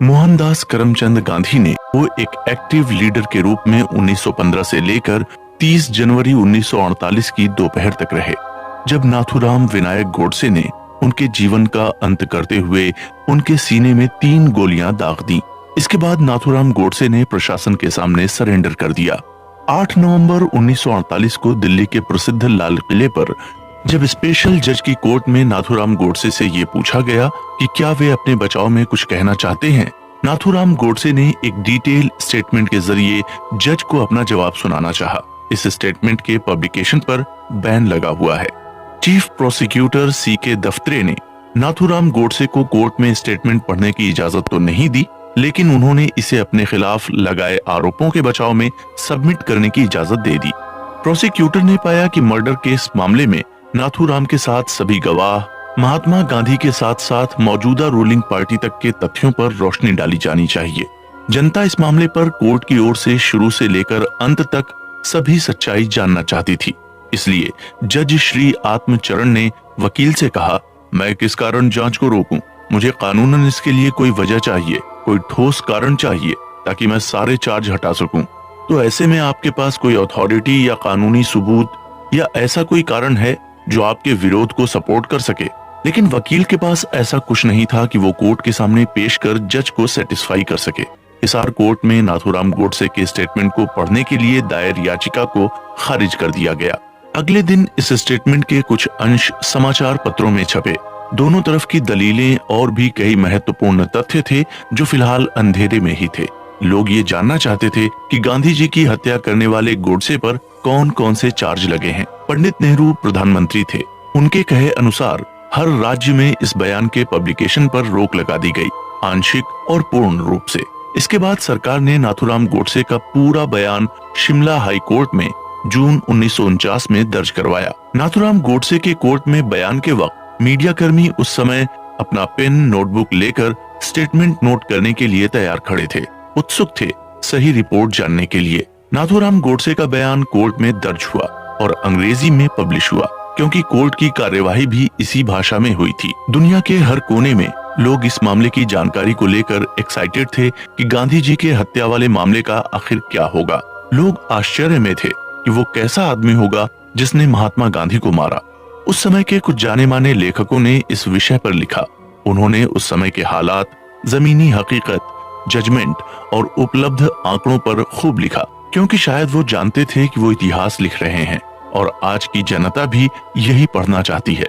मोहनदास करमचंद गांधी ने वो एक एक्टिव लीडर के रूप में 1915 से लेकर 30 जनवरी 1948 की दोपहर तक रहे, जब नाथूराम विनायक गोडसे ने उनके जीवन का अंत करते हुए उनके सीने में 3 गोलियां दाग दी। इसके बाद नाथूराम गोडसे ने प्रशासन के सामने सरेंडर कर दिया। 8 नवंबर 1948 को दिल्ली के प्रसिद्ध लाल किले पर जब स्पेशल जज की कोर्ट में नाथूराम गोडसे से ये पूछा गया कि क्या वे अपने बचाव में कुछ कहना चाहते हैं, नाथूराम गोडसे ने एक डिटेल स्टेटमेंट के जरिए जज को अपना जवाब सुनाना चाहा। इस स्टेटमेंट के पब्लिकेशन पर बैन लगा हुआ है। चीफ प्रोसिक्यूटर CK दफ्तरे ने नाथूराम गोडसे को कोर्ट में स्टेटमेंट पढ़ने की इजाजत तो नहीं दी, लेकिन उन्होंने इसे अपने खिलाफ लगाए आरोपों के बचाव में सबमिट करने की इजाजत दे दी। प्रोसिक्यूटर ने पाया कि मर्डर केस मामले में नाथूराम के साथ सभी गवाह, महात्मा गांधी के साथ साथ मौजूदा रूलिंग पार्टी तक के तथ्यों पर रोशनी डाली जानी चाहिए। जनता इस मामले पर कोर्ट की ओर से शुरू से लेकर अंत तक सभी सच्चाई जानना चाहती थी। इसलिए जज श्री आत्मचरण ने वकील से कहा, मैं किस कारण जांच को रोकूं? मुझे कानूनन इसके लिए कोई वजह चाहिए, कोई ठोस कारण चाहिए ताकि मैं सारे चार्ज हटा सकूं। तो ऐसे में आपके पास कोई अथॉरिटी या कानूनी सबूत या ऐसा कोई कारण है जो आपके विरोध को सपोर्ट कर सके? लेकिन वकील के पास ऐसा कुछ नहीं था कि वो कोर्ट के सामने पेश कर जज को सेटिस्फाई कर सके। हिसार कोर्ट में नाथूराम गोडसे के स्टेटमेंट को पढ़ने के लिए दायर याचिका को खारिज कर दिया गया। अगले दिन इस स्टेटमेंट के कुछ अंश समाचार पत्रों में छपे। दोनों तरफ की दलीलें और भी कई महत्वपूर्ण तथ्य थे जो फिलहाल अंधेरे में ही थे। लोग ये जानना चाहते थे कि गांधी जी की हत्या करने वाले गोडसे पर कौन कौन से चार्ज लगे हैं। पंडित नेहरू प्रधानमंत्री थे। उनके कहे अनुसार हर राज्य में इस बयान के पब्लिकेशन पर रोक लगा दी गई, आंशिक और पूर्ण रूप से। इसके बाद सरकार ने नाथूराम गोडसे का पूरा बयान शिमला हाई कोर्ट में जून 1949 में दर्ज करवाया। नाथूराम गोडसे के कोर्ट में बयान के वक्त मीडिया कर्मी उस समय अपना पेन नोटबुक लेकर स्टेटमेंट नोट करने के लिए तैयार खड़े थे, उत्सुक थे सही रिपोर्ट जानने के लिए। नाथूराम गोडसे का बयान कोर्ट में दर्ज हुआ और अंग्रेजी में पब्लिश हुआ, क्योंकि कोर्ट की कार्यवाही भी इसी भाषा में हुई थी। दुनिया के हर कोने में लोग इस मामले की जानकारी को लेकर एक्साइटेड थे कि गांधी जी के हत्या वाले मामले का आखिर क्या होगा। लोग आश्चर्य में थे कि वो कैसा आदमी होगा जिसने महात्मा गांधी को मारा। उस समय के कुछ जाने माने लेखकों ने इस विषय पर लिखा। उन्होंने उस समय के हालात, जमीनी हकीकत, जजमेंट और उपलब्ध आंकड़ों पर खूब लिखा, क्योंकि शायद वो जानते थे कि वो इतिहास लिख रहे हैं और आज की जनता भी यही पढ़ना चाहती है।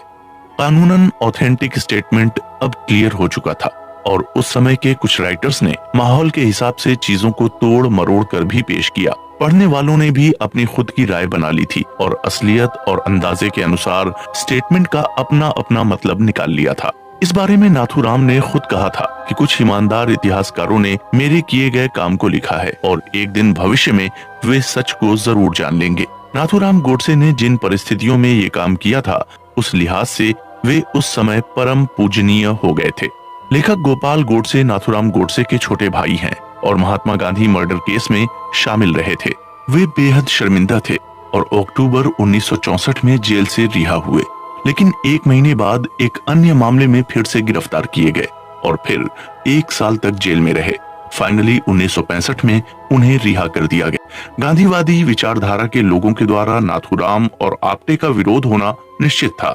कानूनन ऑथेंटिक स्टेटमेंट अब क्लियर हो चुका था और उस समय के कुछ राइटर्स ने माहौल के हिसाब से चीजों को तोड़ मरोड़ कर भी पेश किया। पढ़ने वालों ने भी अपनी खुद की राय बना ली थी और असलियत और अंदाजे के अनुसार स्टेटमेंट का अपना अपना मतलब निकाल लिया था। इस बारे में नाथूराम ने खुद कहा था कि कुछ ईमानदार इतिहासकारों ने मेरे किए गए काम को लिखा है और एक दिन भविष्य में वे सच को जरूर जान लेंगे। नाथूराम गोडसे ने जिन परिस्थितियों में ये काम किया था, उस लिहाज से वे उस समय परम पूजनीय हो गए थे। लेखक गोपाल गोडसे नाथूराम गोडसे के छोटे भाई हैं और महात्मा गांधी मर्डर केस में शामिल रहे थे। वे बेहद शर्मिंदा थे और अक्टूबर 1964 में जेल से रिहा हुए, लेकिन 1 महीने बाद एक अन्य मामले में फिर से गिरफ्तार किए गए और फिर 1 साल तक जेल में रहे। फाइनली 1965 में उन्हें रिहा कर दिया गया। गांधीवादी विचारधारा के लोगों के द्वारा नाथूराम और आप्टे का विरोध होना निश्चित था।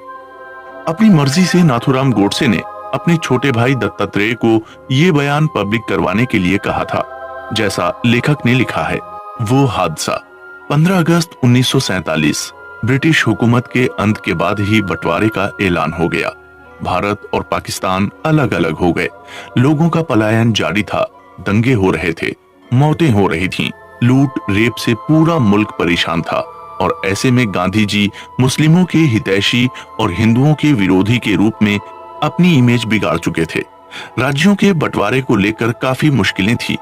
अपनी मर्जी से नाथूराम गोडसे ने अपने छोटे भाई दत्तात्रेय को ये बयान पब्लिक करवाने के लिए कहा था। जैसा लेखक ने लिखा है, वो हादसा 15 अगस्त 1947 ब्रिटिश हुकूमत के अंत के बाद ही बंटवारे का ऐलान हो गया। भारत और पाकिस्तान अलग अलग हो गए। लोगों का पलायन जारी था, दंगे हो रहे थे, मौतें हो रही थीं, लूट रेप से पूरा मुल्क परेशान था और ऐसे में गांधी जी मुस्लिमों के हितैषी और हिंदुओं के विरोधी के रूप में अपनी इमेज बिगाड़ चुके थे। राज्यों के बंटवारे को लेकर काफी मुश्किलें थी।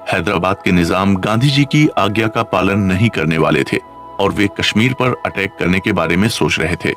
हैदराबाद के निजाम गांधी जी की आज्ञा का पालन नहीं करने वाले थे और वे कश्मीर पर अटैक करने के बारे में सोच रहे थे।